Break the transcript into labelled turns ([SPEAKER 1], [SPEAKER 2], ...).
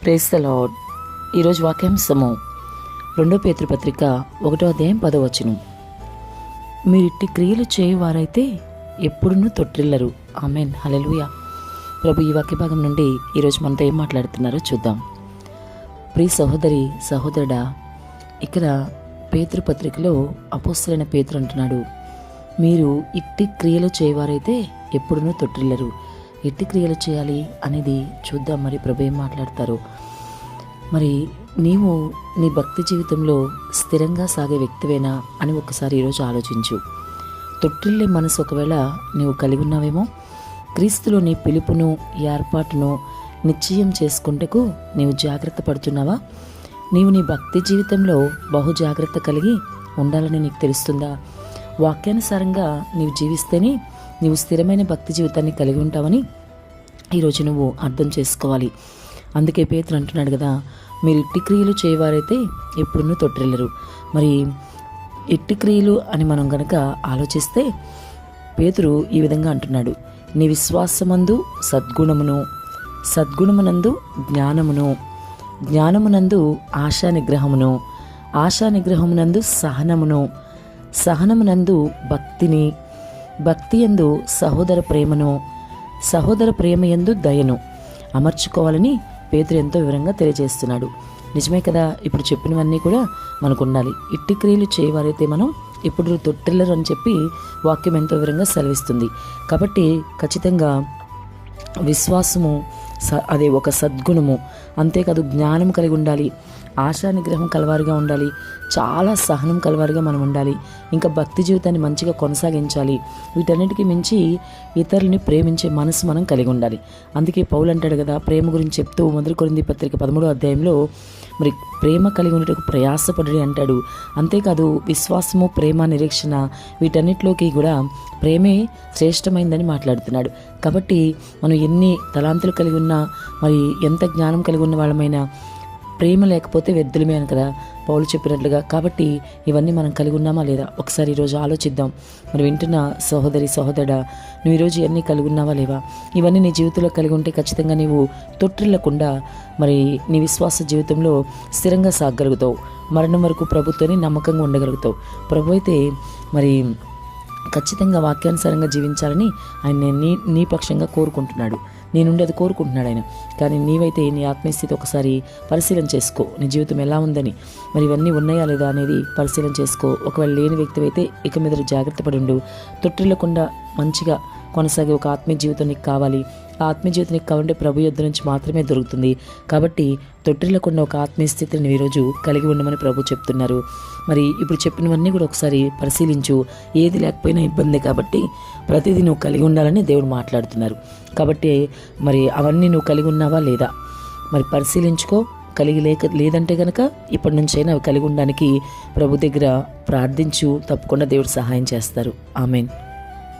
[SPEAKER 1] Praise the lord. ఈరోజు వాక్యాంశము 2 పేతురు పత్రిక 1వ అధ్యాయం 10వ వచనం. మీరు ఇట్టి క్రియలు చేయువారైతే ఎప్పుడునూ తొట్టిల్లరు. ఆమెన్. హల్లెలూయా. ప్రభు ఈ వాక్య భాగం నుండి ఈరోజు మనతో ఏం మాట్లాడుతున్నారో చూద్దాం. ప్రియ సహోదరి సహోదరుడా, ఇక్కడ పేతురు పత్రికలో అపోస్తలుడైన పేతురు అంటున్నాడు, మీరు ఇట్టి క్రియలు చేయవారైతే ఎప్పుడునూ తొట్టిల్లరు. ఎట్టి క్రియలు చేయాలి అనేది చూద్దాం. మరి ప్రభు ఏం మాట్లాడతారు. మరి నీవు నీ భక్తి జీవితంలో స్థిరంగా సాగే వ్యక్తివేనా అని ఒకసారి ఈరోజు ఆలోచించు. తొట్టిల్లే మనసు ఒకవేళ నీవు కలిగి ఉన్నావేమో. క్రీస్తులో నీ పిలుపును ఏర్పాటును నిశ్చయం చేసుకుంటకు నీవు జాగ్రత్త పడుతున్నావా? నీవు నీ భక్తి జీవితంలో బహు జాగ్రత్త కలిగి ఉండాలని నీకు తెలుస్తుందా? వాక్యానుసారంగా నీవు జీవిస్తేనే నీవు స్థిరమైన భక్తి జీవితాన్ని కలిగి ఉంటావని ఈరోజు నువ్వు అర్థం చేసుకోవాలి. అందుకే పేతురు అంటున్నాడు కదా, మీరు ఇట్టి క్రియలు చేయవారైతే ఎప్పుడునూ తొట్టిల్లరు. మరి ఇట్టి క్రియలు అని మనం గనక ఆలోచిస్తే పేతురు ఈ విధంగా అంటున్నాడు, నీ విశ్వాసమందు సద్గుణమును, సద్గుణమునందు జ్ఞానమును, జ్ఞానమునందు ఆశా నిగ్రహమును, ఆశా నిగ్రహమునందు సహనమును, సహనమునందు భక్తిని, భక్తి యందు సహోదర ప్రేమను, సహోదర ప్రేమ యందు దయను అమర్చుకోవాలని పేతురు ఎంతో వివరంగా తెలియజేస్తున్నాడు. నిజమే కదా, ఇప్పుడు చెప్పినవన్నీ కూడా మనకు ఉండాలి. ఇట్టి క్రియలు చేయవారైతే మనం ఇప్పుడు తొట్టిల్లరు అని చెప్పి వాక్యం ఎంతో వివరంగా సెలవిస్తుంది. కాబట్టి ఖచ్చితంగా విశ్వాసము అదే ఒక సద్గుణము, అంతేకాదు జ్ఞానం కలిగి ఉండాలి, ఆశా నిగ్రహం కలవారిగా ఉండాలి, చాలా సహనం కలవారిగా మనం ఉండాలి, ఇంకా భక్తి జీవితాన్ని మంచిగా కొనసాగించాలి. వీటన్నిటికీ మించి ఇతరులని ప్రేమించే మనసు మనం కలిగి ఉండాలి. అందుకే పౌలు అంటాడు కదా, ప్రేమ గురించి చెప్తూ 1 కొరింథీ పత్రిక 13వ అధ్యాయంలో మరి ప్రేమ కలిగి ఉండేటకు ప్రయాసపడి అంటాడు. అంతేకాదు విశ్వాసము, ప్రేమ, నిరీక్షణ వీటన్నిటిలోకి కూడా ప్రేమే శ్రేష్టమైందని మాట్లాడుతున్నాడు. కాబట్టి మనం ఎన్ని తలాంతులు కలిగి ఉన్నా, మరి ఎంత జ్ఞానం కలిగి ఉన్న వాళ్ళమైనా ప్రేమ లేకపోతే వ్యర్థులమే అని కదా పౌలు చెప్పినట్లుగా. కాబట్టి ఇవన్నీ మనం కలిగి ఉన్నామా లేదా ఒకసారి ఈరోజు ఆలోచిద్దాం. మరి వింటున్న సహోదరి సహోదరుడా, నువ్వు ఈరోజు ఇవన్నీ కలిగి ఉన్నావా లేవా? ఇవన్నీ నీ జీవితంలో కలిగి ఉంటే ఖచ్చితంగా నీవు తొట్టిల్లకుండా మరి నీ విశ్వాస జీవితంలో స్థిరంగా సాగగలుగుతావు. మరణం వరకు ప్రభుత్వాన్ని నమ్మకంగా ఉండగలుగుతావు. ప్రభు అయితే మరి ఖచ్చితంగా వాక్యానుసారంగా జీవించాలని ఆయన నీ పక్షంగా కోరుకుంటున్నాడు. నీ నుండి అది కోరుకుంటున్నాడు ఆయన. కానీ నీవైతే నీ ఆత్మీయస్థితి ఒకసారి పరిశీలన చేసుకో. నీ జీవితం ఎలా ఉందని, మరి ఇవన్నీ ఉన్నాయా లేదా అనేది పరిశీలన చేసుకో. ఒకవేళ లేని వ్యక్తి అయితే ఇక మీద జాగ్రత్త పడి ఉండు. తొట్టిల్లకుండా మంచిగా కొనసాగే ఒక ఆత్మీయ జీవితం నీకు కావాలి. ఆ ఆత్మీయ జీవితం నీకు కావాలంటే ప్రభు యొద్ద నుంచి మాత్రమే దొరుకుతుంది. కాబట్టి తొట్టిల్లకుండా ఒక ఆత్మీయ స్థితిని నువ్వు ఈరోజు కలిగి ఉండమని ప్రభు చెప్తున్నారు. మరి ఇప్పుడు చెప్పినవన్నీ కూడా ఒకసారి పరిశీలించు. ఏది లేకపోయినా ఇబ్బంది కాబట్టి ప్రతిదీ నువ్వు కలిగి ఉండాలని దేవుడు మాట్లాడుతున్నారు. కాబట్టి మరి అవన్నీ నువ్వు కలిగి ఉన్నావా లేదా మరి పరిశీలించుకో. కలిగి లేదంటే కనుక ఇప్పటి నుంచైనా అవి కలిగి ఉండడానికి ప్రభు దగ్గర ప్రార్థించు. తప్పకుండా దేవుడు సహాయం చేస్తారు. ఆమెన్.